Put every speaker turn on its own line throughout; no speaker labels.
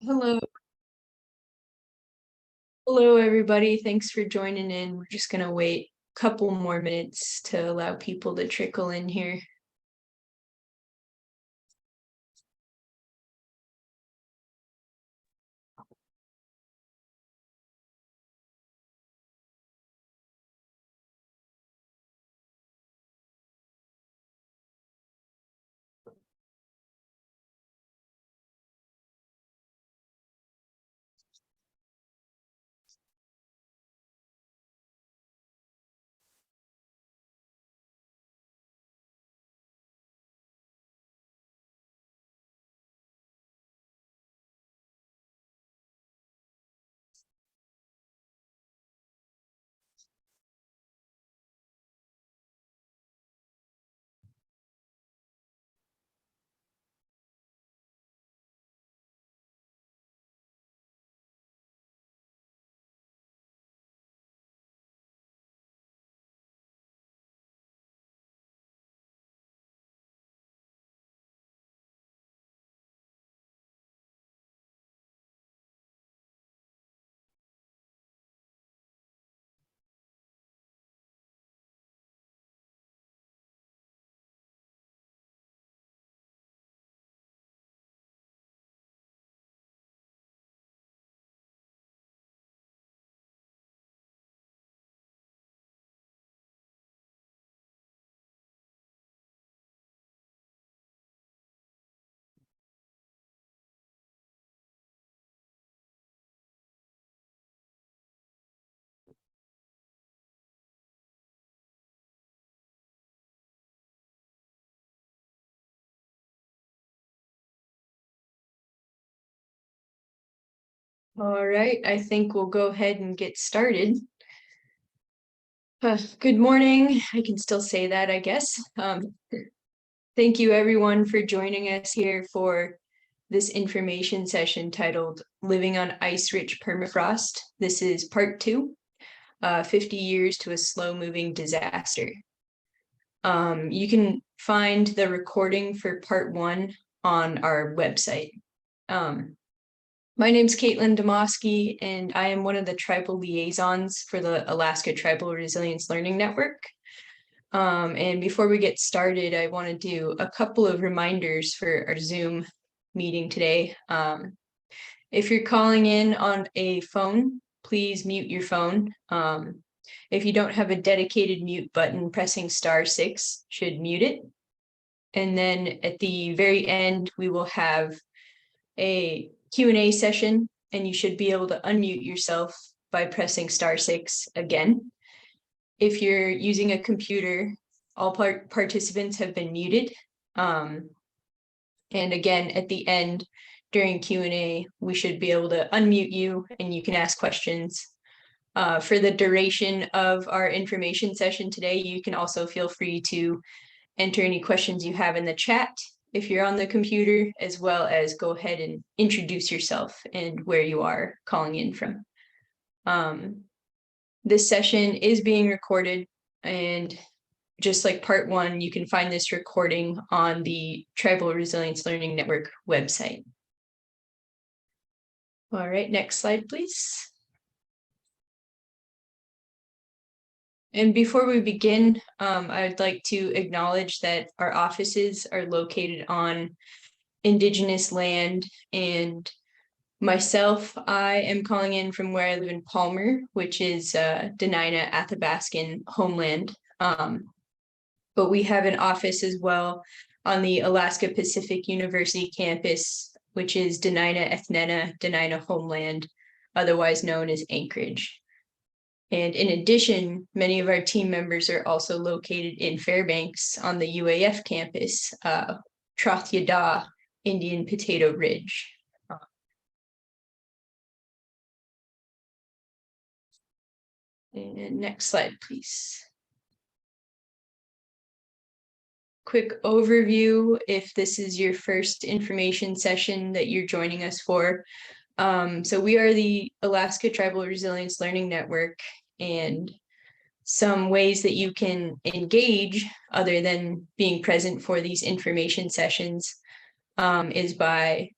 Hello. Hello, everybody. Thanks for joining in. We're just going to wait a couple more minutes to allow people to trickle in here. All right, I think we'll go ahead and get started. Good morning. I can still say that, I guess. Thank you, everyone, for joining us here for this information session titled Living on Ice-Rich Permafrost. This is part 2, 50 Years to a Slow-Moving Disaster. You can find the recording for part 1 on our website. My name's Caitlin Demoski, and I am one of the tribal liaisons for the Alaska Tribal Resilience Learning Network. And before we get started, I want to do a couple of reminders for our Zoom meeting today. If you're calling in on a phone, please mute your phone. If you don't have a dedicated mute button, pressing *6 should mute it. And then at the very end, we will have a Q&A session, and you should be able to unmute yourself by pressing *6 again. If you're using a computer, all participants have been muted. And again, at the end, during Q&A, we should be able to unmute you and you can ask questions. For the duration of our information session today, you can also feel free to enter any questions you have in the chat if you're on the computer, as well as go ahead and introduce yourself and where you are calling in from. This session is being recorded, and just like part 1, you can find this recording on the Tribal Resilience Learning Network website. All right, next slide, please. And before we begin, I would like to acknowledge that our offices are located on Indigenous land, and myself, I am calling in from where I live in Palmer, which is Dena'ina Athabascan homeland. But we have an office as well on the Alaska Pacific University campus, which is Dena'ina Ethnena, Dena'ina homeland, otherwise known as Anchorage. And in addition, many of our team members are also located in Fairbanks on the UAF campus, Troth Yada, Indian Potato Ridge. And next slide, please. Quick overview, if this is your first information session that you're joining us for. So we are the Alaska Tribal Resilience Learning Network, and some ways that you can engage other than being present for these information sessions is by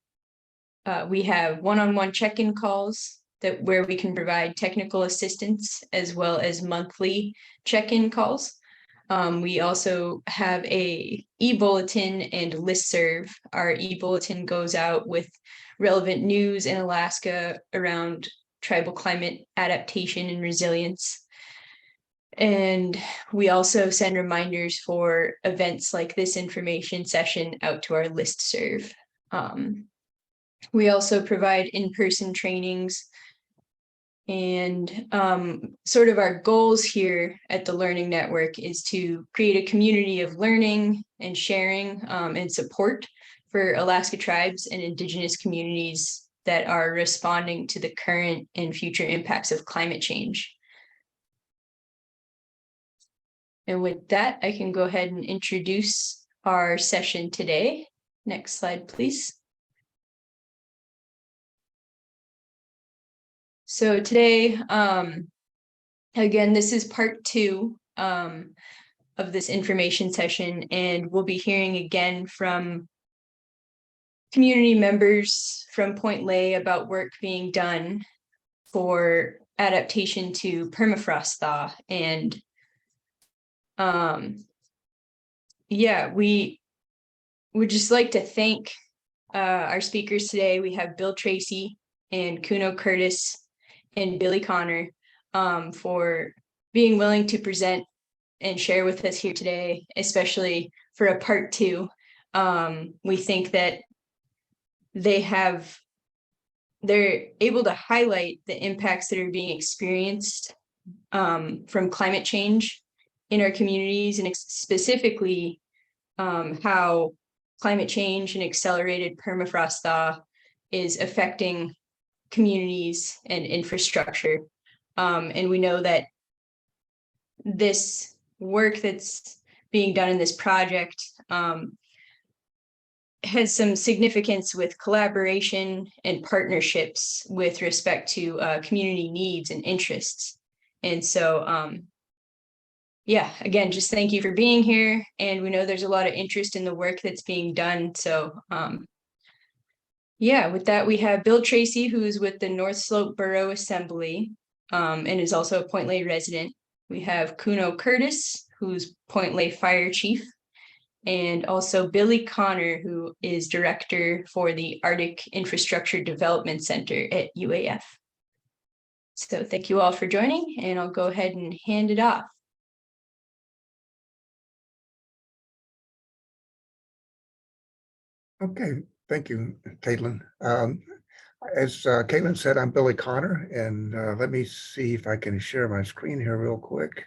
We have one-on-one check-in calls where we can provide technical assistance as well as monthly check-in calls. We also have a e-bulletin and listserv. Our e-bulletin goes out with relevant news in Alaska around tribal climate adaptation and resilience. And we also send reminders for events like this information session out to our listserv. We also provide in-person trainings, and sort of our goals here at the Learning Network is to create a community of learning and sharing and support for Alaska tribes and Indigenous communities that are responding to the current and future impacts of climate change. And with that, I can go ahead and introduce our session today. Next slide, please. So today, again, this is part 2 of this information session, and we'll be hearing again from community members from Point Lay about work being done for adaptation to permafrost thaw. And yeah, we would just like to thank our speakers today. We have Bill Tracy and Kuno Curtis and Billy Connor for being willing to present and share with us here today, especially for a part 2. We think that they're able to highlight the impacts that are being experienced from climate change in our communities, and specifically how climate change and accelerated permafrost thaw is affecting communities and infrastructure. And we know that this work that's being done in this project has some significance with collaboration and partnerships with respect to community needs and interests. And so, yeah, again, just thank you for being here. And we know there's a lot of interest in the work that's being done. So, yeah, with that, we have Bill Tracy, who is with the North Slope Borough Assembly and is also a Point Lay resident. We have Kuno Curtis, who's Point Lay Fire Chief, and also Billy Connor, who is Director for the Arctic Infrastructure Development Center at UAF. So thank you all for joining, and I'll go ahead and hand it off.
Okay, thank you, Caitlin. As Caitlin said, I'm Billy Connor, and let me see if I can share my screen here real quick.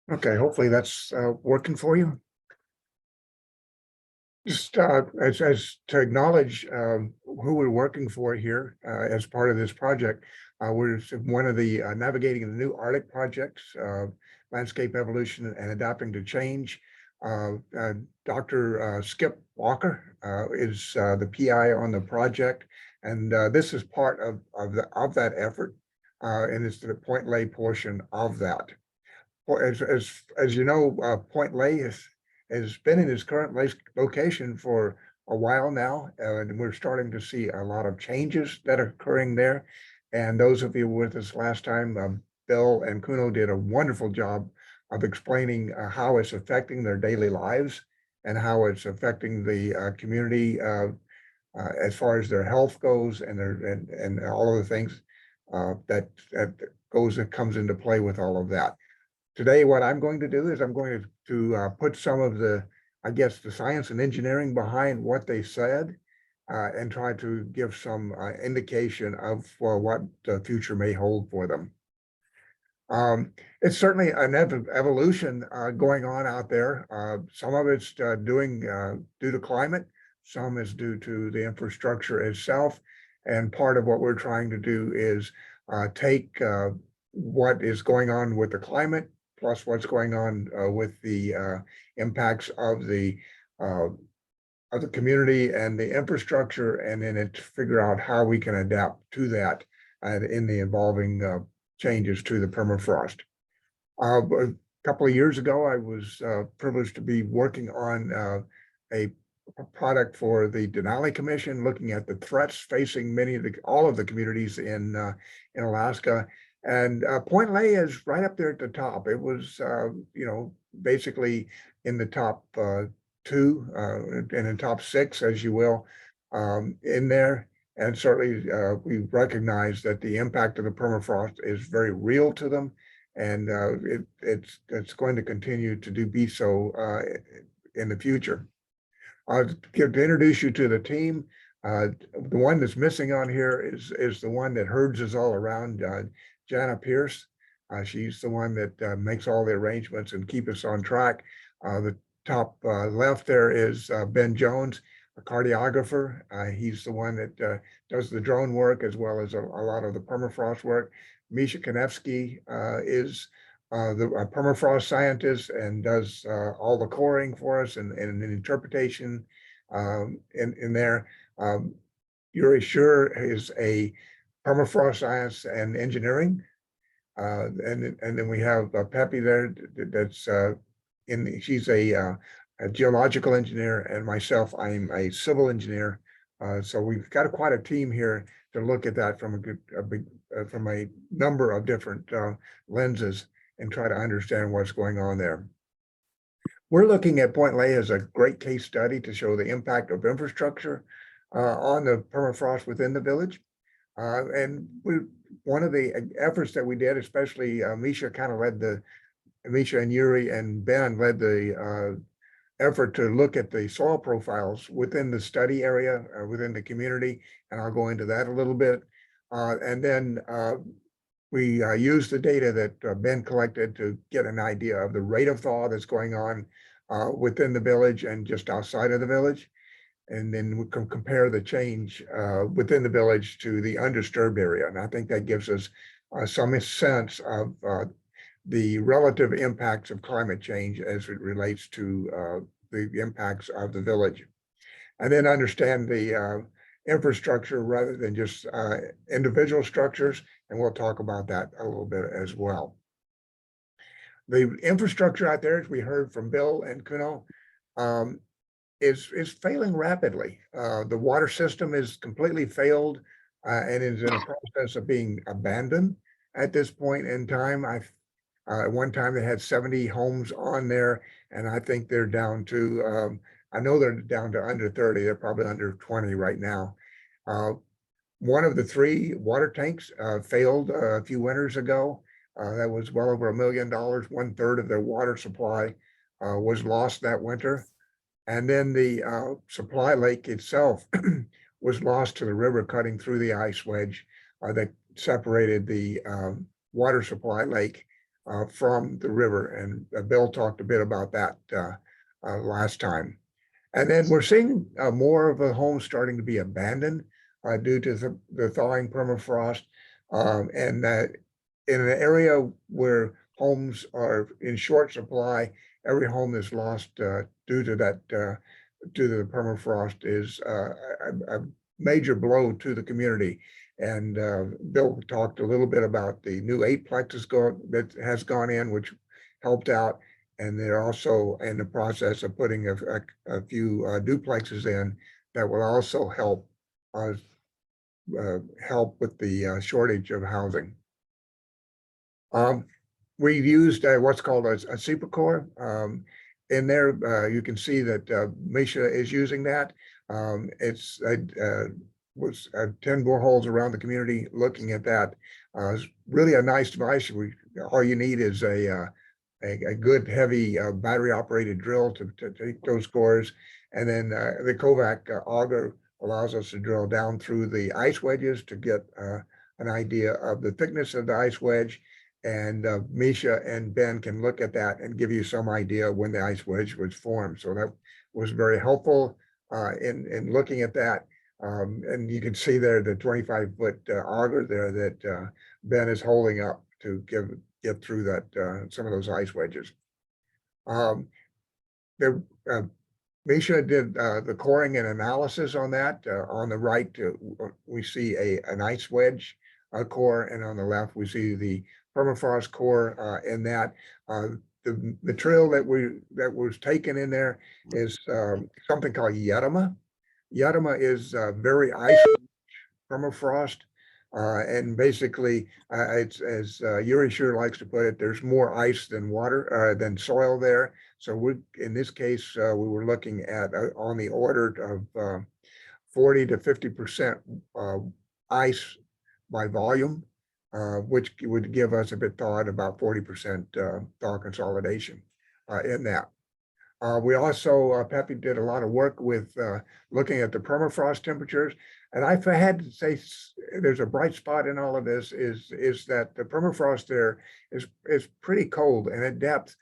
Okay, hopefully that's working for you. Just as to acknowledge who we're working for here as part of this project, we're one of the Navigating the New Arctic projects, Landscape Evolution and Adapting to Change. Dr. Skip Walker is the PI on the project, and this is part of that effort, and it's the Point Lay portion of that. As you know, Point Lay has been in its current location for a while now, and we're starting to see a lot of changes that are occurring there. And those of you with us last time, Bill and Kuno did a wonderful job of explaining how it's affecting their daily lives and how it's affecting the community as far as their health goes, and and all of the things that comes into play with all of that. Today, what I'm going to do is I'm going to put some of the science and engineering behind what they said and try to give some indication of what the future may hold for them. It's certainly an evolution going on out there. Some of it's due to climate, some is due to the infrastructure itself, and part of what we're trying to do is take what is going on with the climate, plus what's going on with the impacts of the of the community and the infrastructure, and then it figure out how we can adapt to that in the evolving changes to the permafrost. A couple of years ago, I was privileged to be working on a product for the Denali Commission, looking at the threats facing all of the communities in Alaska. And Point Lay is right up there at the top. It was, basically in the top two and in top six, as you will, in there. And certainly we recognize that the impact of the permafrost is very real to them. And it's going to continue to be so in the future. To introduce you to the team, the one that's missing on here is the one that herds us all around, Jana Pierce. She's the one that makes all the arrangements and keep us on track. The top left there is Ben Jones, a cartographer. He's the one that does the drone work as well as a lot of the permafrost work. Misha Konevsky is the permafrost scientist and does all the coring for us and an interpretation in there. Yuri Schur is a permafrost science and engineering. And then we have Pepe there that's she's a geological engineer, and myself, I'm a civil engineer. So we've got quite a team here to look at that from from a number of different lenses and try to understand what's going on there. We're looking at Point Lay as a great case study to show the impact of infrastructure on the permafrost within the village. And one of the efforts that we did, especially Misha and Yuri and Ben led the effort to look at the soil profiles within the study area, within the community, and I'll go into that a little bit. And then we used the data that Ben collected to get an idea of the rate of thaw that's going on within the village and just outside of the village. And then we can compare the change within the village to the undisturbed area. And I think that gives us some sense of the relative impacts of climate change as it relates to the impacts of the village. And then understand the infrastructure rather than just individual structures. And we'll talk about that a little bit as well. The infrastructure out there, as we heard from Bill and Kuno, is failing rapidly. The water system is completely failed and is in a process of being abandoned at this point in time. At one time they had 70 homes on there, and I think they're down to, I know they're down to under 30. They're probably under 20 right now. One of the 3 water tanks failed a few winters ago. That was well over $1 million. 1/3 of their water supply was lost that winter. And then the supply lake itself was lost to the river cutting through the ice wedge that separated the water supply lake from the river. And Bill talked a bit about that last time. And then we're seeing more of the homes starting to be abandoned due to the thawing permafrost. And in an area where homes are in short supply, every home that's lost due to the permafrost is a major blow to the community. And Bill talked a little bit about the new 8-plex that has gone in, which helped out. And they're also in the process of putting a few duplexes in that will also help with the shortage of housing. We used what's called a Supercore. In there, you can see that Misha is using that. It's was 10 boreholes around the community looking at that. It's really a nice device. All you need is a good heavy battery operated drill to take those cores. And then the Kovac auger allows us to drill down through the ice wedges to get an idea of the thickness of the ice wedge. And Misha and Ben can look at that and give you some idea when the ice wedge was formed. So that was very helpful in looking at that. And you can see there the 25-foot auger there that Ben is holding up to get through that some of those ice wedges. Misha did the coring and analysis on that. On the right, we see an ice wedge core, and on the left, we see the permafrost core in that. The material that was taken in there is something called yetama. Yetama is very ice permafrost. And basically, it's as Yuri sure likes to put it, there's more ice than water, than soil there. So in this case, we were looking at on the order of 40 to 50% ice by volume, which would give us a bit thawed about 40% thaw consolidation in that. We also, Pepe did a lot of work with looking at the permafrost temperatures. And I had to say, there's a bright spot in all of this is that the permafrost there is pretty cold, and at depth,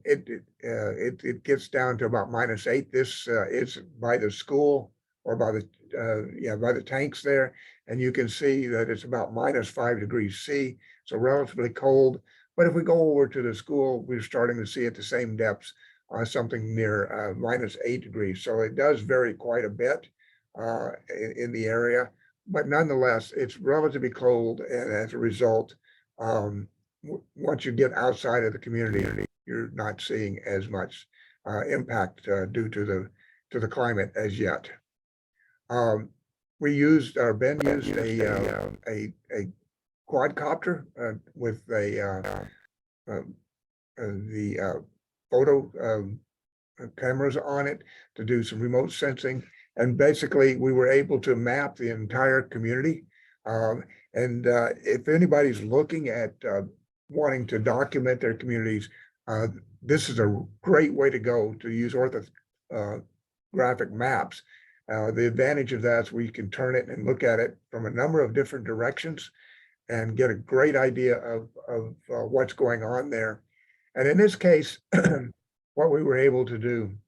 it gets down to about -8. This is by the school or by the tanks there, and you can see that it's about -5 degrees C, so relatively cold. But if we go over to the school, we're starting to see at the same depths something near -8 degrees. So it does vary quite a bit in the area, but nonetheless, it's relatively cold. And as a result, once you get outside of the community, you're not seeing as much impact due to the climate as yet. We used, or Ben used a quadcopter with the photo cameras on it to do some remote sensing. And basically, we were able to map the entire community. And if anybody's looking at wanting to document their communities, this is a great way to go to use orthographic maps. The advantage of that is we can turn it and look at it from a number of different directions and get a great idea of what's going on there. And in this case, what we were able to do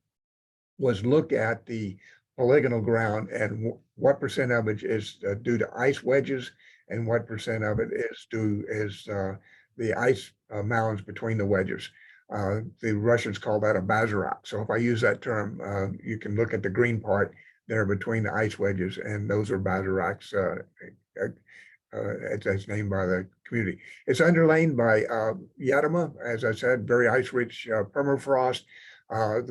was look at the polygonal ground and what percent of it is due to ice wedges and what percent of it is the ice mounds between the wedges. The Russians call that a bazarak. So if I use that term, you can look at the green part there between the ice wedges, and those are bazaraks. It's named by the community. It's underlain by yetama, as I said, very ice-rich permafrost,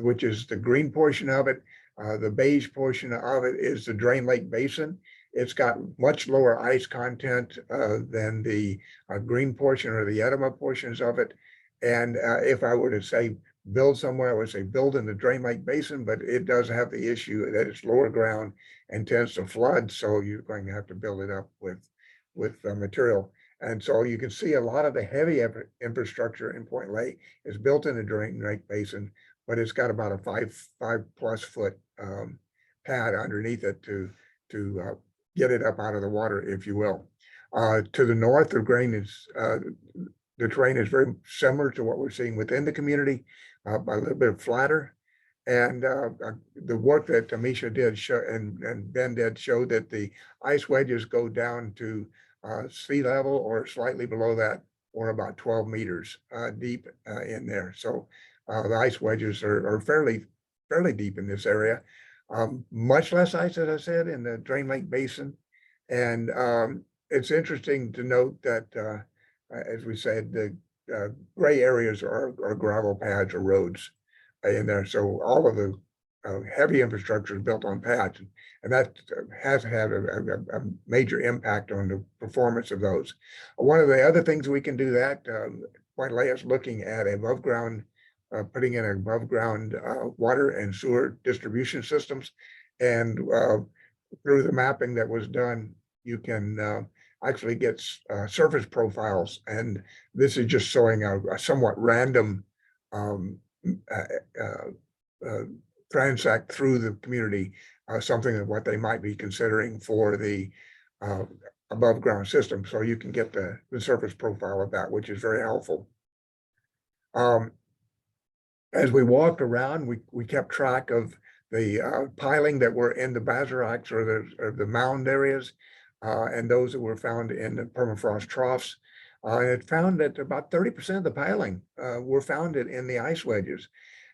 which is the green portion of it. The beige portion of it is the Drain Lake Basin. It's got much lower ice content than the green portion or the yetama portions of it. And if I were to say build somewhere, I would say build in the Drain Lake Basin, but it does have the issue that it's lower ground and tends to flood. So you're going to have to build it up with material. And so you can see a lot of the heavy infrastructure in Point Lake is built in the Drain Lake Basin, but it's got about a 5+ foot pad underneath it to get it up out of the water, if you will. To the north, the terrain is very similar to what we're seeing within the community, a little bit flatter. And the work that Tamisha did show and Ben did show that the ice wedges go down to sea level or slightly below that, or about 12 meters deep in there. So the ice wedges are fairly deep in this area. Much less ice, as I said, in the Drain Lake Basin. And it's interesting to note that, as we said, the gray areas are gravel pads or roads in there. So all of the heavy infrastructure is built on pads, and that has had a major impact on the performance of those. One of the other things we can do that, Point Lake is looking at above ground, putting in above ground water and sewer distribution systems. And through the mapping that was done, you can actually get surface profiles. And this is just showing a somewhat random transact through the community, something of what they might be considering for the above ground system. So you can get the surface profile of that, which is very helpful. As we walked around, we kept track of the piling that were in the bazaraks or the mound areas, and those that were found in the permafrost troughs. And it found that about 30% of the piling were found in the ice wedges.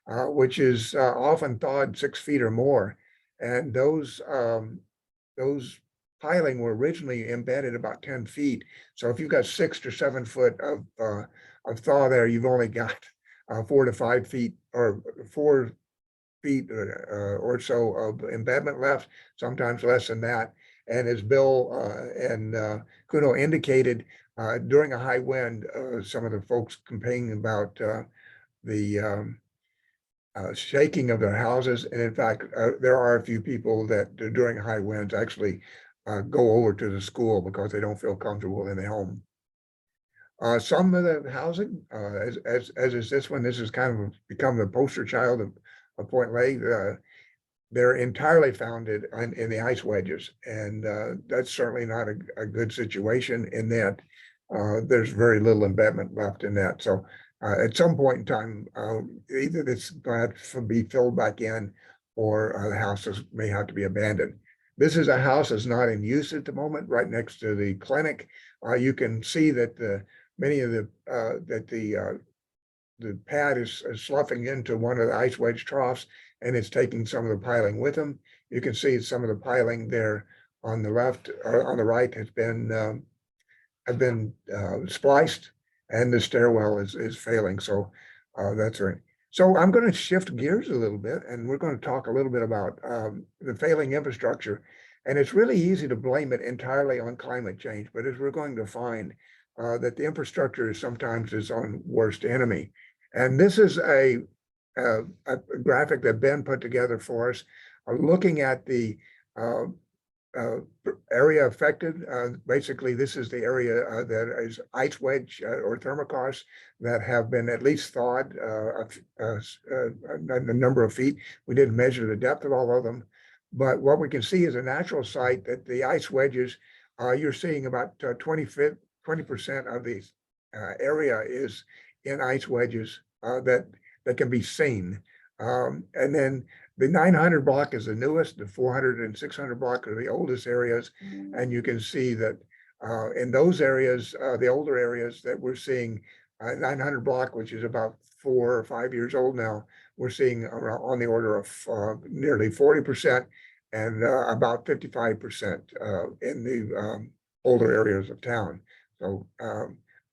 which is often thawed 6 feet or more. And those piling were originally embedded about 10 feet. So if you've got 6 to 7 foot of thaw there, you've only got 4 to 5 feet or 4 feet or so of embedment left, sometimes less than that. And as Bill and Kuno indicated, during a high wind, some of the folks complaining about the shaking of their houses. And in fact, there are a few people that during high winds actually go over to the school because they don't feel comfortable in their home. Some of the housing, as is this one, this has kind of become the poster child of Point Lake. They're entirely founded in the ice wedges, and that's certainly not a good situation in that there's very little embedment left in that. So at some point in time, either it's going to be filled back in or the houses may have to be abandoned. This is a house that's not in use at the moment, right next to the clinic. You can see that many of the pad is sloughing into one of the ice wedge troughs, and it's taking some of the piling with them. You can see some of the piling there on the left or on the right has been spliced, and the stairwell is failing. So that's right. So I'm going to shift gears a little bit, and we're going to talk a little bit about the failing infrastructure. And it's really easy to blame it entirely on climate change, but as we're going to find that the infrastructure is sometimes its own worst enemy. And this is a graphic that Ben put together for us, looking at the area affected. Basically, this is the area that is ice wedge or thermokarst that have been at least thawed a number of feet. We didn't measure the depth of all of them, but what we can see is a natural site that the ice wedges, you're seeing about 20% of the area is in ice wedges that can be seen. And then the 900 block is the newest, the 400 and 600 block are the oldest areas. And you can see that in those areas, the older areas that we're seeing, 900 block, which is about 4 or 5 years old now, we're seeing on the order of nearly 40% and about 55% in the older areas of town. So,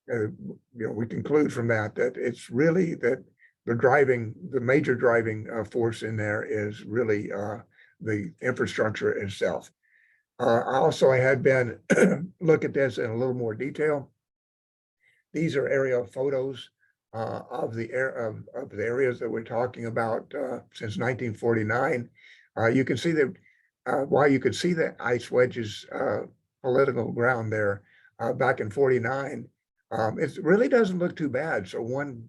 we conclude from that it's really that the major driving force in there is really the infrastructure itself. Also, I had been look at this in a little more detail. These are aerial photos of the areas that we're talking about since 1949. You can see that while you could see the ice wedges political ground there back in 49, it really doesn't look too bad. So one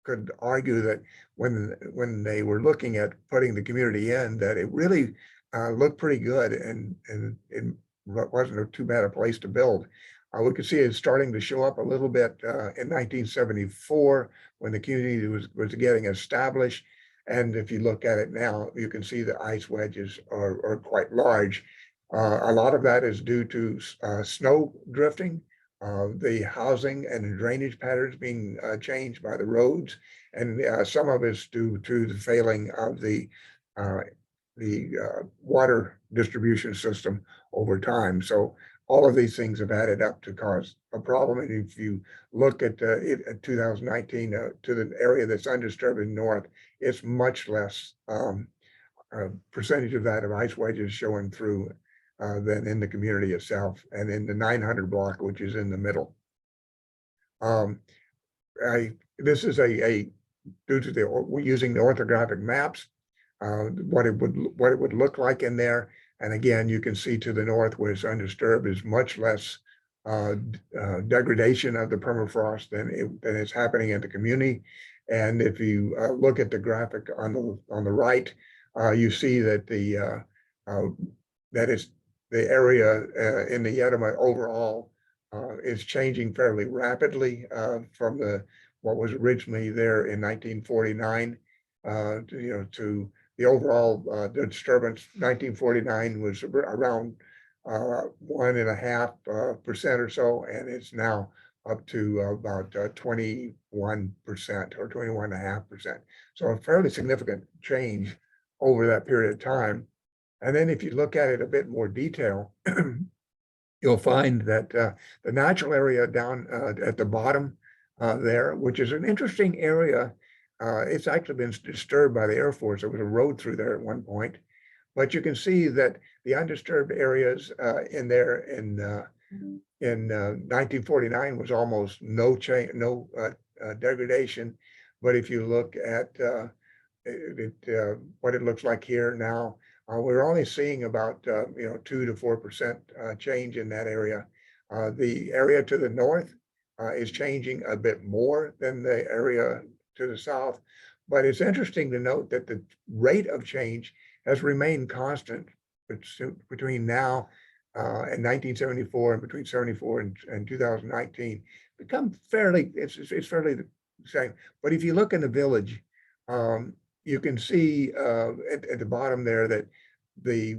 could argue that when they were looking at putting the community in, that it really looked pretty good and it wasn't too bad a place to build. We could see it starting to show up a little bit in 1974 when the community was getting established. And if you look at it now, you can see the ice wedges are quite large. A lot of that is due to snow drifting, the housing and the drainage patterns being changed by the roads, and some of it's due to the failing of the water distribution system over time. So all of these things have added up to cause a problem. And if you look at 2019 to the area that's undisturbed in north, it's much less percentage of that of ice wedges showing through than in the community itself, and in the 900 block, which is in the middle. This is due to we're using the orthographic maps, what it would look like in there. And again, you can see to the north where it's undisturbed is much less degradation of the permafrost than is happening in the community. And if you look at the graphic on the right, you see that that is the area in the Yedema overall is changing fairly rapidly from what was originally there in 1949 to the overall disturbance. 1949 was around 1.5% or so, and it's now up to about 21% or 21.5%. So a fairly significant change over that period of time. And then if you look at it a bit more detail, you'll find that the natural area down at the bottom there, which is an interesting area, it's actually been disturbed by the Air Force. There was a road through there at one point, but you can see that the undisturbed areas in there in 1949 was almost no change, no degradation. But if you look at what it looks like here now, we're only seeing about 2 to 4% change in that area. The area to the north is changing a bit more than the area to the south, but it's interesting to note that the rate of change has remained constant between now and 1974 and between 74 and 2019. It's fairly the same. But if you look in the village, you can see at the bottom there that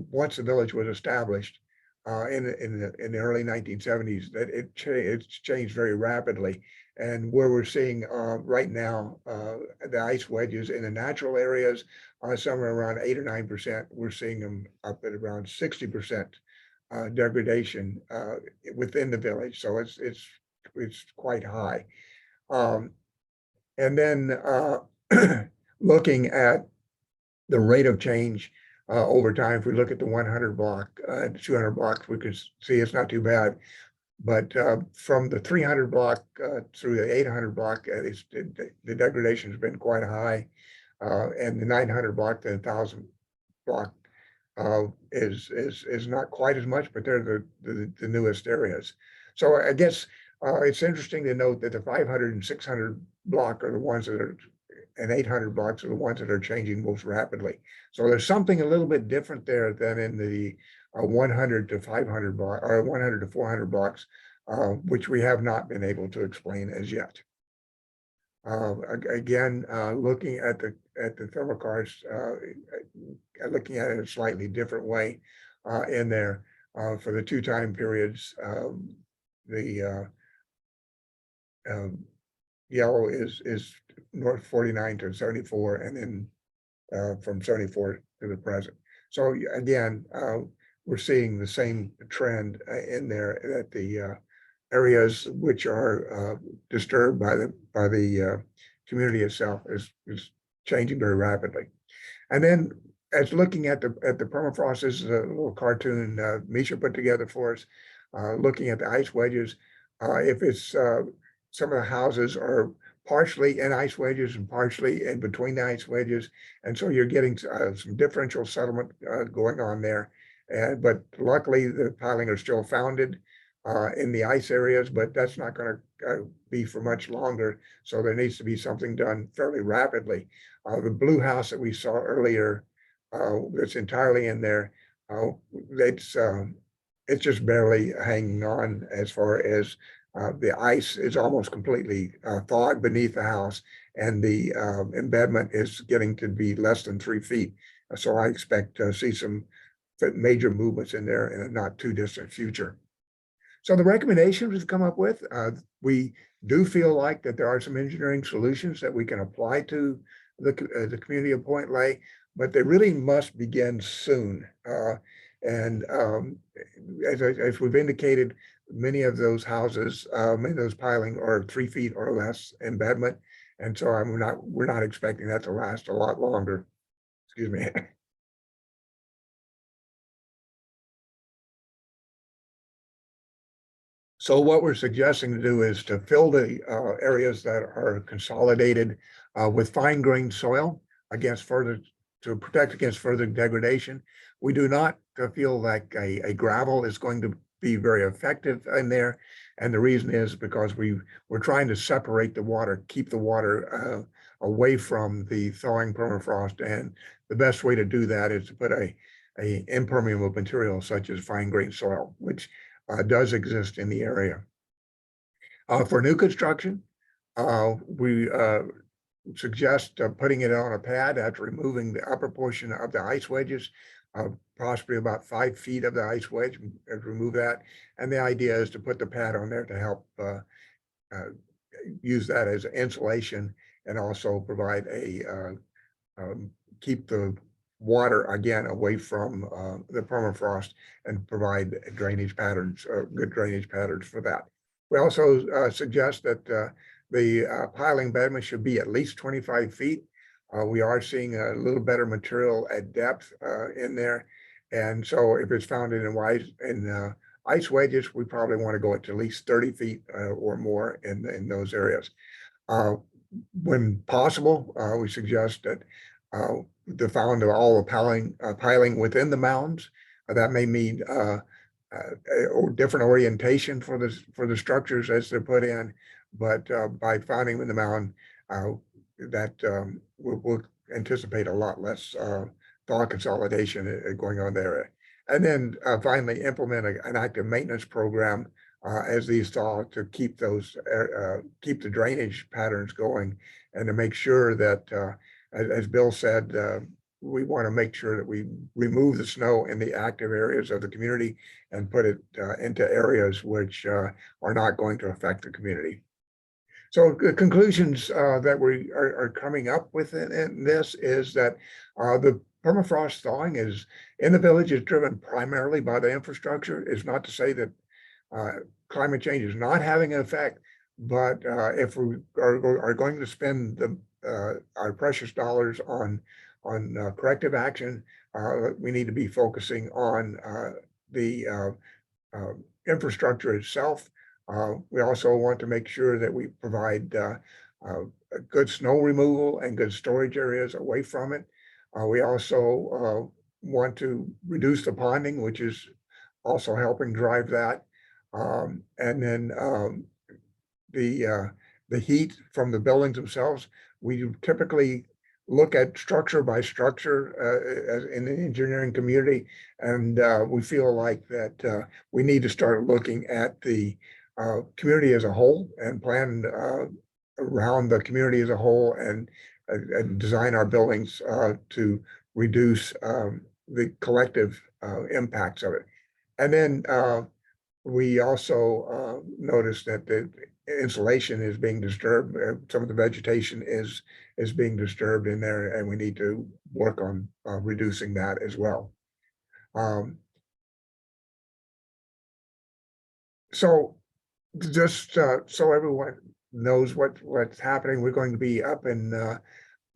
once the village was established in the early 1970s, that it's changed very rapidly. And where we're seeing right now the ice wedges in the natural areas are somewhere around 8 or 9%. We're seeing them up at around 60% degradation within the village. So it's quite high. And then looking at the rate of change over time, if we look at the 100 block, 200 blocks, we can see it's not too bad. But from the 300 block through the 800 block, the degradation has been quite high. And the 900 block, the 1,000 block is not quite as much, but they're the newest areas. So I guess it's interesting to note that the 500 and 600 block are the ones that are, and 800 blocks are the ones that are changing most rapidly. So there's something a little bit different there than in the 100 to 500 block or 100 to 400 blocks, which we have not been able to explain as yet. Again, looking at the thermal cars, looking at it a slightly different way in there for the two time periods. The yellow is north 49 to 74, and then from 74 to the present. So again, we're seeing the same trend in there, that the areas which are disturbed by the community itself is changing very rapidly. And then as looking at the permafrost, this is a little cartoon Misha put together for us, looking at the ice wedges. If it's some of the houses are partially in ice wedges and partially in between the ice wedges, and so you're getting some differential settlement going on there. But luckily the piling are still founded in the ice areas, but that's not going to be for much longer. So there needs to be something done fairly rapidly. The blue house that we saw earlier, that's entirely in there, it's just barely hanging on, as far as the ice is almost completely thawed beneath the house, and the embedment is getting to be less than 3 feet. So I expect to see some major movements in there in a not too distant future. So the recommendations we've come up with, we do feel like that there are some engineering solutions that we can apply to the community of Point Lay, but they really must begin soon. And as we've indicated, many of those houses, many of those piling are 3 feet or less embedment, and so we're not expecting that to last a lot longer. Excuse me. So what we're suggesting to do is to fill the areas that are consolidated with fine-grained soil to protect against further degradation. We do not feel like a gravel is going to be very effective in there. And the reason is because we're trying to separate the water, keep the water away from the thawing permafrost. And the best way to do that is to put a impermeable material such as fine-grained soil, which does exist in the area. For new construction, we suggest putting it on a pad after removing the upper portion of the ice wedges, possibly about 5 feet of the ice wedge, and remove that. And the idea is to put the pad on there to help use that as insulation and also provide keep the water again away from the permafrost and provide drainage patterns, good drainage patterns for that. We also suggest that the piling betterment should be at least 25 feet. We are seeing a little better material at depth in there. And so if it's found in ice wedges, we probably want to go at least 30 feet or more in those areas. When possible, we suggest that the found of all the piling within the mounds. That may mean different orientation for the structures as they're put in, but by finding them in the mound, we'll anticipate a lot less thaw consolidation going on there. And then finally implement an active maintenance program as these thaw to keep keep the drainage patterns going and to make sure that as Bill said, we want to make sure that we remove the snow in the active areas of the community and put it into areas which are not going to affect the community. So the conclusions that we are coming up with in this is that the permafrost thawing in the village is driven primarily by the infrastructure. It's not to say that climate change is not having an effect, but if we are going to spend our precious dollars on corrective action, we need to be focusing on the infrastructure itself. We also want to make sure that we provide good snow removal and good storage areas away from it. We also want to reduce the ponding, which is also helping drive that. And then the heat from the buildings themselves, we typically look at structure by structure as in the engineering community, and we feel like that we need to start looking at the community as a whole and plan around the community as a whole and design our buildings to reduce the collective impacts of it. And then we also noticed that the insulation is being disturbed. Some of the vegetation is being disturbed in there, and we need to work on reducing that as well. So just so everyone knows what's happening, we're going to be up in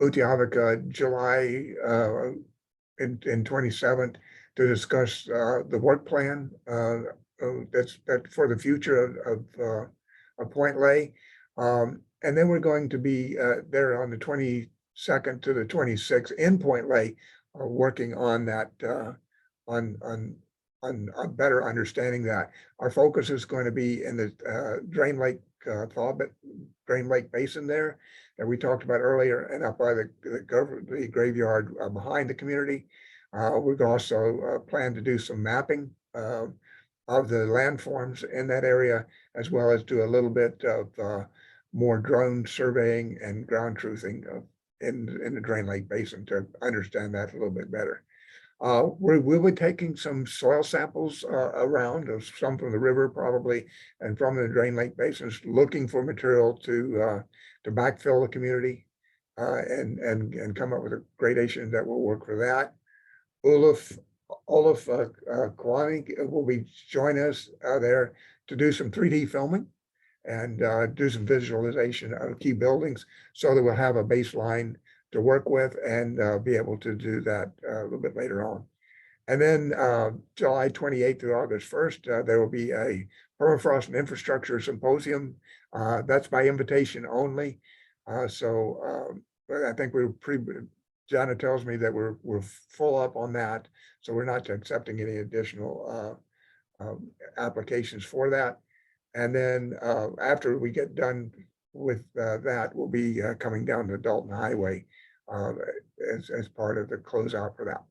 Utqiagvik July in 27th to discuss the work plan that's for the future of Point Lay. And then we're going to be there on the 22nd to the 26th in Point Lay, working on that, on better understanding that. Our focus is going to be in the Drain Lake Basin there that we talked about earlier, and up by the graveyard behind the community. We've also planned to do some mapping of the landforms in that area, as well as do a little bit of more drone surveying and ground truthing in the Drain Lake Basin to understand that a little bit better. We'll be taking some soil samples around, some from the river probably, and from the Drain Lake Basins, looking for material to backfill the community and come up with a gradation that will work for that. Olaf Kwani will be joining us there to do some 3D filming and do some visualization of key buildings so that we'll have a baseline to work with and be able to do that a little bit later on. And then July 28th to August 1st, there will be a permafrost and infrastructure symposium. That's by invitation only. So I think we're Jana tells me that we're full up on that. So we're not accepting any additional applications for that. And then after we get done with that, we'll be coming down to Dalton Highway as part of the closeout for that.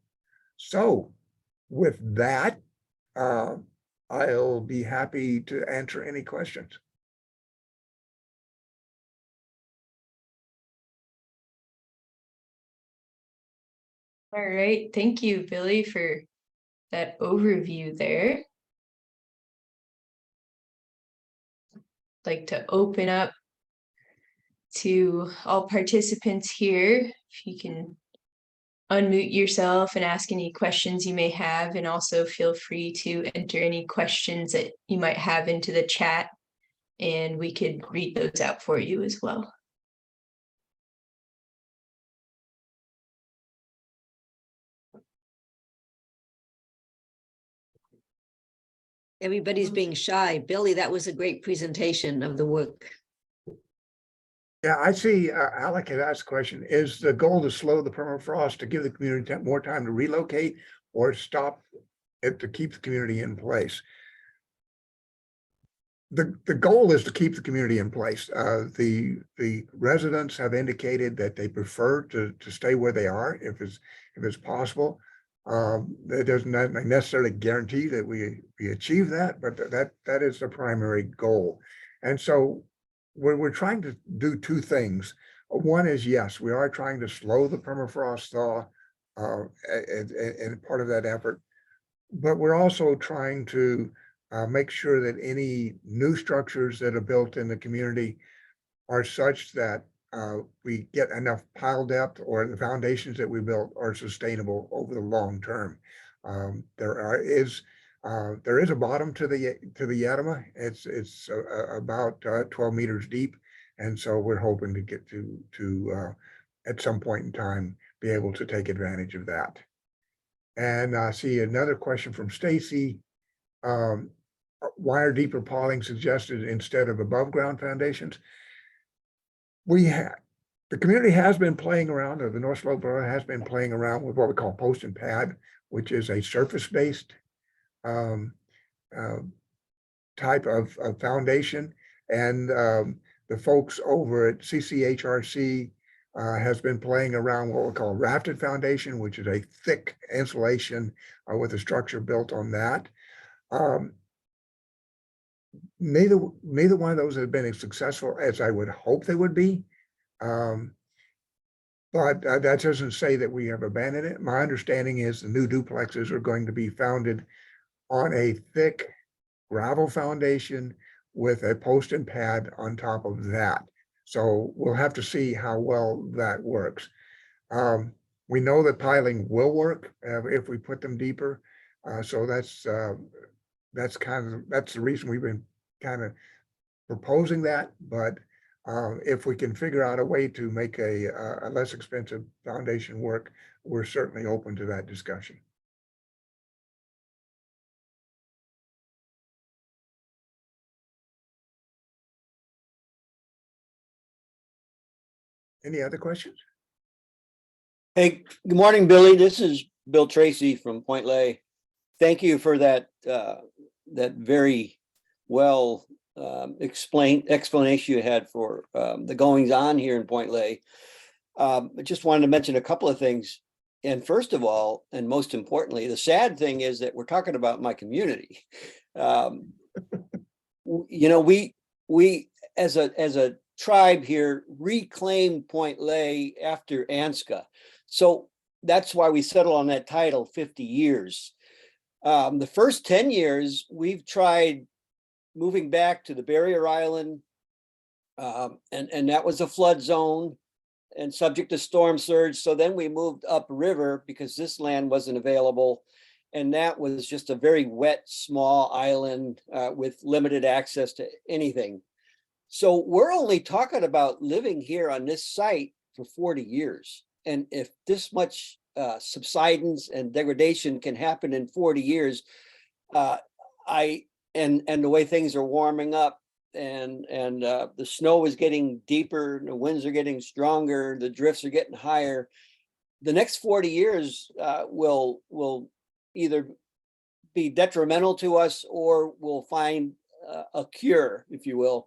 So with that, I'll be happy to answer any questions.
All right, thank you, Billy, for that overview there. like to open up to all participants here. If you can unmute yourself and ask any questions you may have, and also feel free to enter any questions that you might have into the chat, and we could read those out for you as well.
Everybody's being shy. Billy, that was a great presentation of the work.
Yeah, I see Alec had asked a question. Is the goal to slow the permafrost to give the community more time to relocate or stop it to keep the community in place? The goal is to keep the community in place. The residents have indicated that they prefer to stay where they are if it's possible. That doesn't necessarily guarantee that we achieve that, but that is the primary goal. And so we're trying to do two things. One is, yes, we are trying to slow the permafrost thaw, and part of that effort, but we're also trying to make sure that any new structures that are built in the community are such that we get enough pile depth, or the foundations that we built are sustainable over the long term. There is a bottom to the Yadama. It's about 12 meters deep, and so we're hoping to get to at some point in time be able to take advantage of that. And I see another question from Stacy. Why are deeper piling suggested instead of above ground foundations? The community has been playing around, or the North Slope Borough has been playing around with what we call post and pad, which is a surface-based type of foundation. And the folks over at CCHRC has been playing around what we call rafted foundation, which is a thick insulation with a structure built on that. Neither one of those have been as successful as I would hope they would be. But that doesn't say that we have abandoned it. My understanding is the new duplexes are going to be founded on a thick gravel foundation with a post and pad on top of that. So we'll have to see how well that works. We know that piling will work if we put them deeper. So that's the reason we've been kind of proposing that. But if we can figure out a way to make a less expensive foundation work, we're certainly open to that discussion. Any other questions?
Hey, good morning, Billy. This is Bill Tracy from Point Lay. Thank you for that that very well explanation you had for the goings on here in Point Lay. I just wanted to mention a couple of things. And first of all, and most importantly, the sad thing is that we're talking about my community. You know, we as a tribe here reclaimed Point Lay after Anska. So that's why we settled on that title, 50 years. The first 10 years, we've tried moving back to the barrier island, and that was a flood zone and subject to storm surge. So then we moved upriver because this land wasn't available. And that was just a very wet, small island with limited access to anything. So we're only talking about living here on this site for 40 years. And if this much subsidence and degradation can happen in 40 years, and the way things are warming up, and the snow is getting deeper, the winds are getting stronger, the drifts are getting higher, the next 40 years will either be detrimental to us, or we'll find a cure, if you will.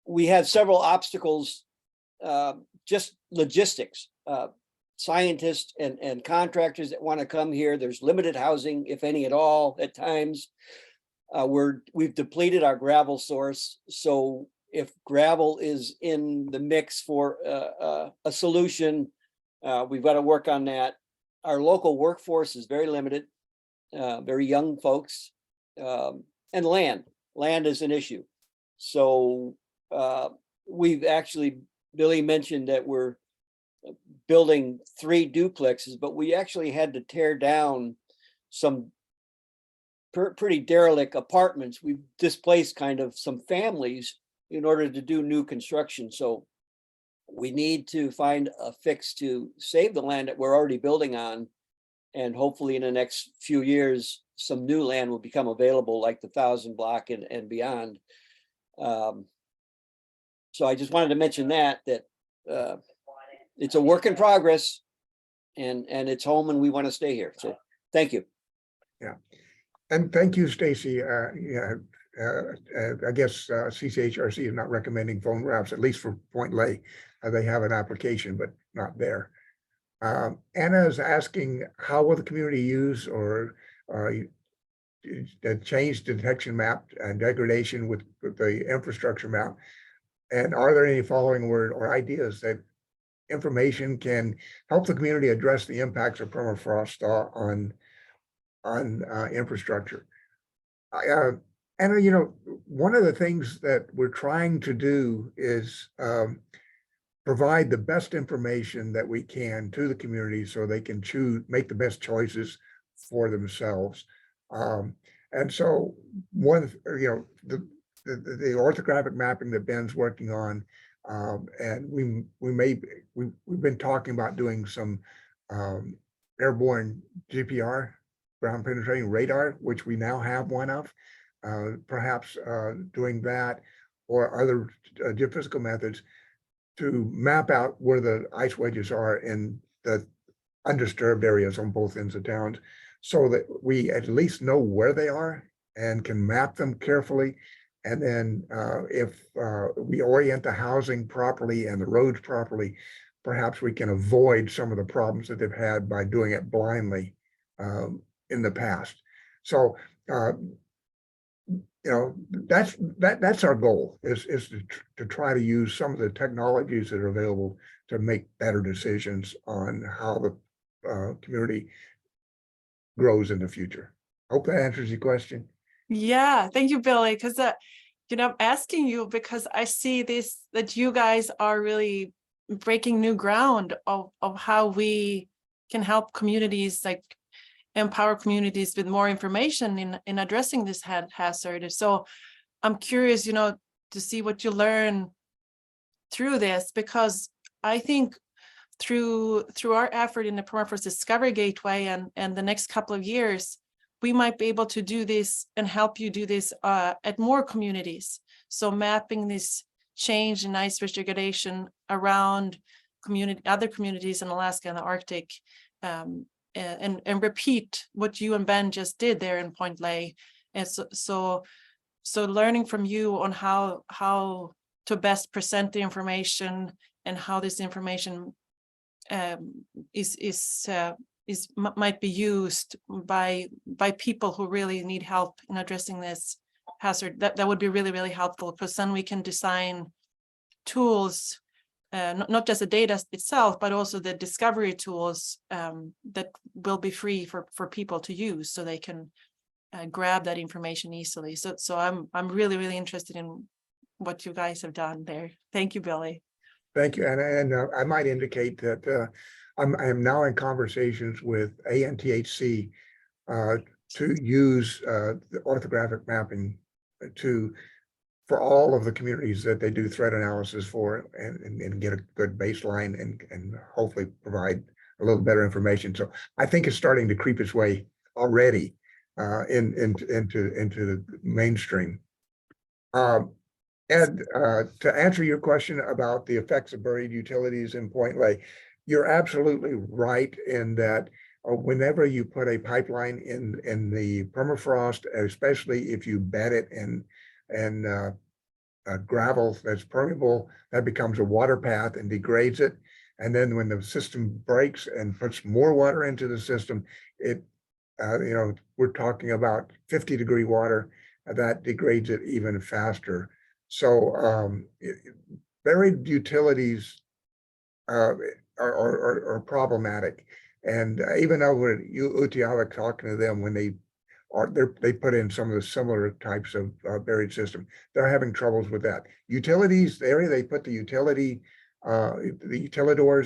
We had several obstacles, just logistics, scientists and contractors that want to come here. There's limited housing, if any at all, at times. We've depleted our gravel source. So if gravel is in the mix for a solution, we've got to work on that. Our local workforce is very limited, very young folks, and land. land is an issue. So we've actually, Billy mentioned that we're building 3 duplexes, but we actually had to tear down some pretty derelict apartments. We've displaced kind of some families in order to do new construction. So we need to find a fix to save the land that we're already building on. And hopefully in the next few years, some new land will become available, like the 1,000 block and beyond. So I just wanted to mention that it's a work in progress, and it's home, and we want to stay here. So thank you.
Yeah, and thank you, Stacy. Yeah, I guess CCHRC is not recommending phone wraps, at least for Point Lay. They have an application, but not there. Anna is asking, how will the community use or change detection map and degradation with the infrastructure map? And are there any following word or ideas that information can help the community address the impacts of permafrost on infrastructure? And you know, one of the things that we're trying to do is provide the best information that we can to the community so they can make the best choices for themselves. And so the orthographic mapping that Ben's working on, and we've been talking about doing some airborne GPR, ground penetrating radar, which we now have one of. Perhaps doing that or other geophysical methods to map out where the ice wedges are in the undisturbed areas on both ends of towns, so that we at least know where they are and can map them carefully. And then if we orient the housing properly and the roads properly, perhaps we can avoid some of the problems that they've had by doing it blindly in the past. So you know, that's our goal, is to try to use some of the technologies that are available to make better decisions on how the community grows in the future. Hope that answers your question.
Yeah, thank you, Billy. Because I'm asking you because I see this, that you guys are really breaking new ground of how we can help communities, like empower communities with more information in addressing this hazard. So I'm curious, to see what you learn through this, because I think through our effort in the Permafrost Discovery Gateway and the next couple of years, we might be able to do this and help you do this at more communities. So mapping this change in ice ridge degradation around other communities in Alaska and the Arctic, and repeat what you and Ben just did there in Point Lay. And so learning from you on how to best present the information and how this information might be used by people who really need help in addressing this hazard. That would be really, really helpful, because then we can design tools, not just the data itself, but also the discovery tools that will be free for people to use, so they can grab that information easily. So I'm really, really interested in what you guys have done there. Thank you, Billy.
Thank you, and I might indicate that I am now in conversations with ANTHC to use the orthographic mapping for all of the communities that they do threat analysis for, and get a good baseline and hopefully provide a little better information. So I think it's starting to creep its way already into the mainstream. And to answer your question about the effects of buried utilities in Point Lay, you're absolutely right in that whenever you put a pipeline in the permafrost, especially if you bed it in gravel that's permeable, that becomes a water path and degrades it. And then when the system breaks and puts more water into the system, we're talking about 50-degree water that degrades it even faster. So buried utilities are problematic. And even over at Utiawak, talking to them, when they or they put in some of the similar types of buried system. They're having troubles with that. Utilities, the area they put the utilidors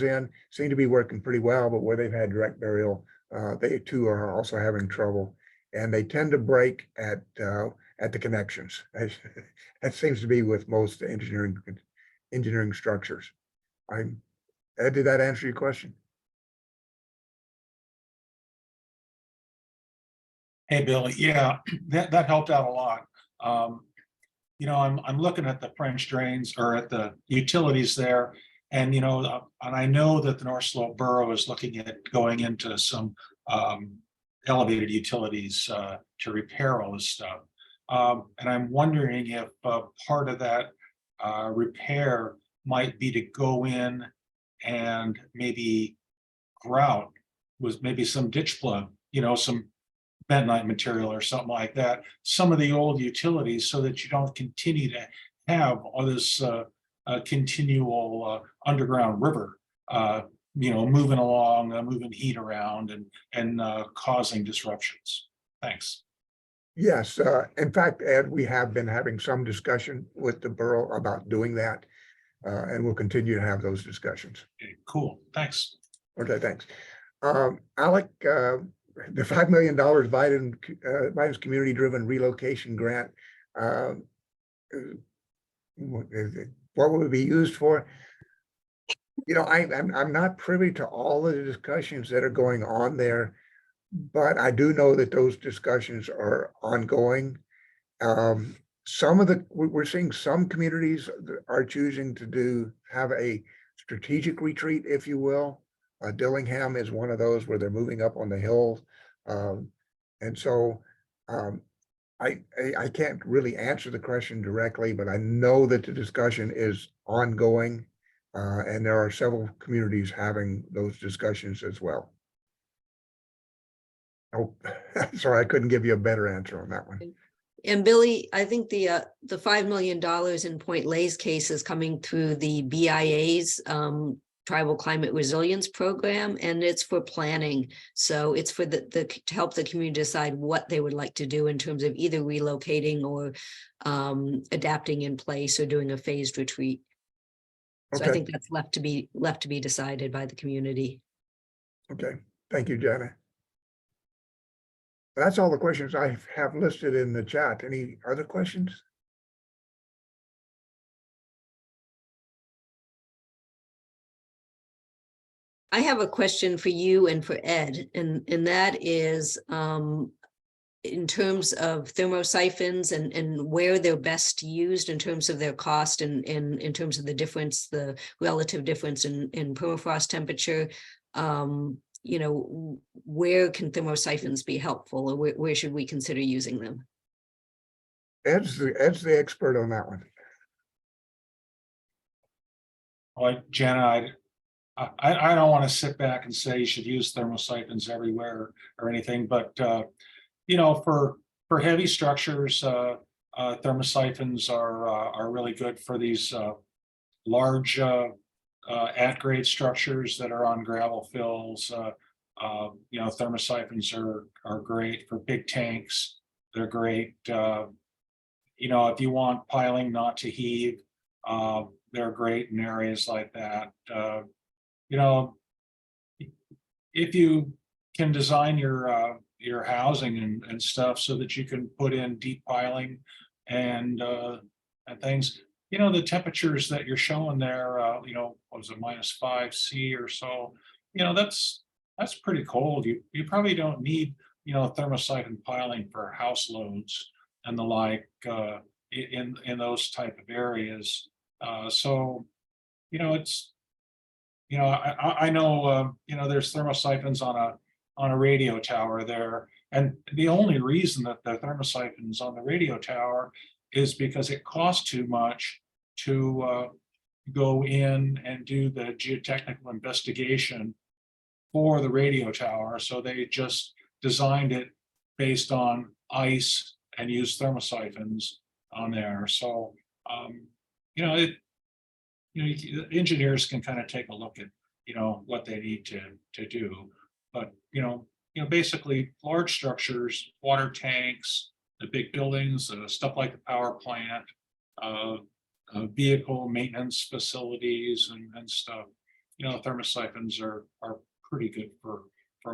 in seem to be working pretty well, but where they've had direct burial, they too are also having trouble. And they tend to break at the connections. That seems to be with most engineering structures. Ed, did that answer your question?
Hey, Billy. Yeah, that helped out a lot. You know, I'm looking at the French drains or at the utilities there, and you know, and I know that the North Slope Borough is looking at going into some elevated utilities to repair all this stuff. And I'm wondering if part of that repair might be to go in and maybe grout with maybe some ditch plug, you know, some bentonite material or something like that, some of the old utilities, so that you don't continue to have all this continual underground river, you know, moving along, moving heat around and causing disruptions. Thanks.
Yes, in fact, Ed, we have been having some discussion with the borough about doing that, and we'll continue to have those discussions.
Okay, cool. Thanks.
Okay, thanks. Alec, the $5 million Biden's community-driven relocation grant, what will it be used for? You know, I'm not privy to all of the discussions that are going on there, but I do know that those discussions are ongoing. We're seeing some communities that are choosing to have a strategic retreat, if you will. Dillingham is one of those where they're moving up on the hill. And so I can't really answer the question directly, but I know that the discussion is ongoing. And there are several communities having those discussions as well. Oh, sorry, I couldn't give you a better answer on that one.
And Billy, I think the $5 million in Point Ley's case is coming through the BIA's Tribal Climate Resilience Program, and it's for planning. So it's for to help the community decide what they would like to do in terms of either relocating or adapting in place or doing a phased retreat. So I
Okay.
think that's left to be decided by the community.
Okay, thank you, Jenna. That's all the questions I have listed in the chat. Any other questions?
I have a question for you and for Ed, and that is in terms of thermosiphons and where they're best used in terms of their cost and in terms of the relative difference in permafrost temperature. You know, where can thermosiphons be helpful, or where should we consider using them?
Ed's the expert on that one.
Well, Jenna, I don't want to sit back and say you should use thermosiphons everywhere or anything, but you know, for heavy structures, thermosiphons are really good for these large at-grade structures that are on gravel fills. You know, thermosiphons are great for big tanks. They're great. You know, if you want piling not to heave, they're great in areas like that. You know, if you can design your housing and stuff so that you can put in deep piling and things, you know, the temperatures that you're showing there, you know, what was it, -5 C or so, you know, that's pretty cold. You probably don't need, you know, thermosiphon piling for house loads and the like in those type of areas. So, you know, it's, you know, I know, you know, there's thermosiphons on a radio tower there, and the only reason that the thermosiphons on the radio tower is because it costs too much to go in and do the geotechnical investigation for the radio tower. So they just designed it based on ice and used thermosiphons on there. So, you know, engineers can kind of take a look at, you know, what they need to do. But, you know, basically large structures, water tanks, the big buildings, stuff like the power plant, vehicle maintenance facilities and stuff. Thermosiphons are pretty good for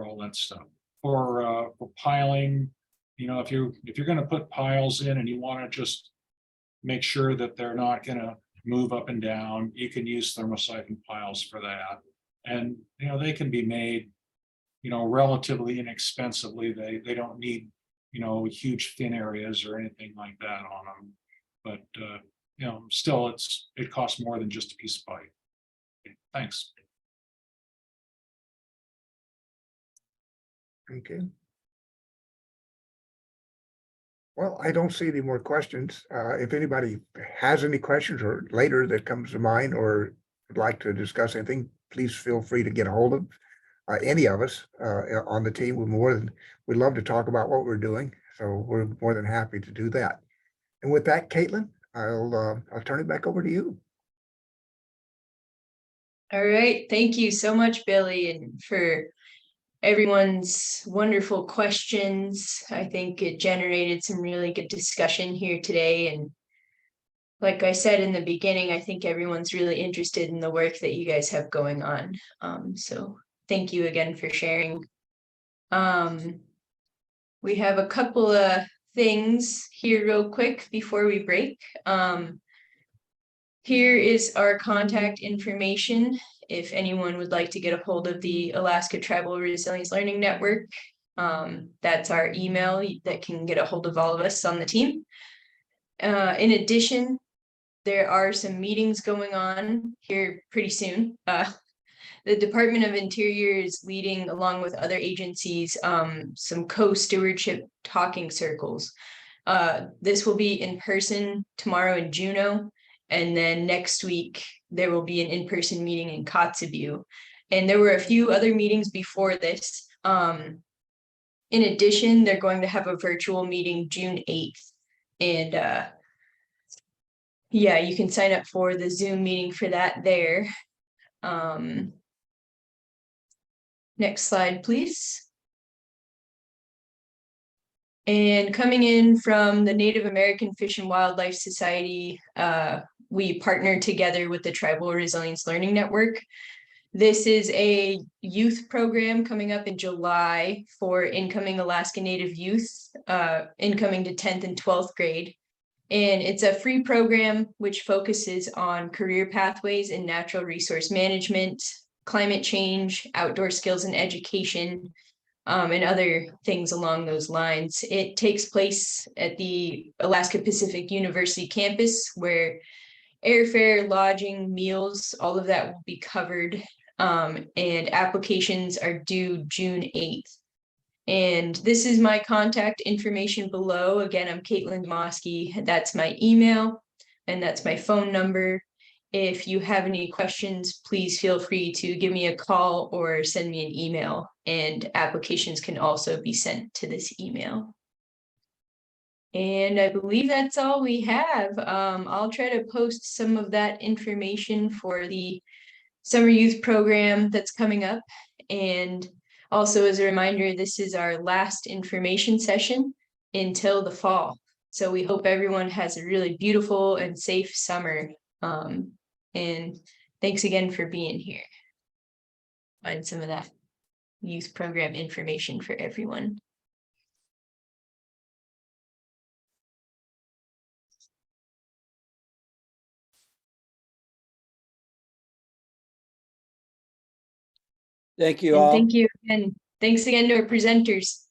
all that stuff. For piling, if you're going to put piles in and you want to just make sure that they're not going to move up and down, you can use thermosiphon piles for that. And they can be made relatively inexpensively. They don't need huge thin areas or anything like that on them. But still it costs more than just a piece of pipe. Okay, thanks.
Okay. Well, I don't see any more questions. If anybody has any questions or later that comes to mind or would like to discuss anything, please feel free to get a hold of any of us on the team. We'd love to talk about what we're doing. So we're more than happy to do that. And with that, Caitlin, I'll turn it back over to you.
All right. Thank you so much, Billy, and for everyone's wonderful questions. I think it generated some really good discussion here today. And like I said in the beginning, I think everyone's really interested in the work that you guys have going on. So thank you again for sharing. We have a couple of things here real quick before we break. Here is our contact information. If anyone would like to get a hold of the Alaska Tribal Resilience Learning Network, that's our email that can get a hold of all of us on the team. In addition, there are some meetings going on here pretty soon. The Department of Interior is leading, along with other agencies, some co-stewardship talking circles. This will be in person tomorrow in Juneau. And then next week, there will be an in-person meeting in Kotzebue. And there were a few other meetings before this. In addition, they're going to have a virtual meeting June 8th. And yeah, you can sign up for the Zoom meeting for that there. Next slide, please. And coming in from the Native American Fish and Wildlife Society, we partner together with the Tribal Resilience Learning Network. This is a youth program coming up in July for incoming Alaska Native youth, incoming to 10th and 12th grade. And it's a free program which focuses on career pathways in natural resource management, climate change, outdoor skills and education, and other things along those lines. It takes place at the Alaska Pacific University campus, where airfare, lodging, meals, all of that will be covered. And applications are due June 8th. And this is my contact information below. Again, I'm Caitlin Mosky. That's my email and that's my phone number. If you have any questions, please feel free to give me a call or send me an email, and applications can also be sent to this email. And I believe that's all we have. I'll try to post some of that information for the summer youth program that's coming up. And also, as a reminder, this is our last information session until the fall. So we hope everyone has a really beautiful and safe summer. And thanks again for being here. Find some of that youth program information for everyone.
Thank you
And
all.
thank you again. Thanks again to our presenters.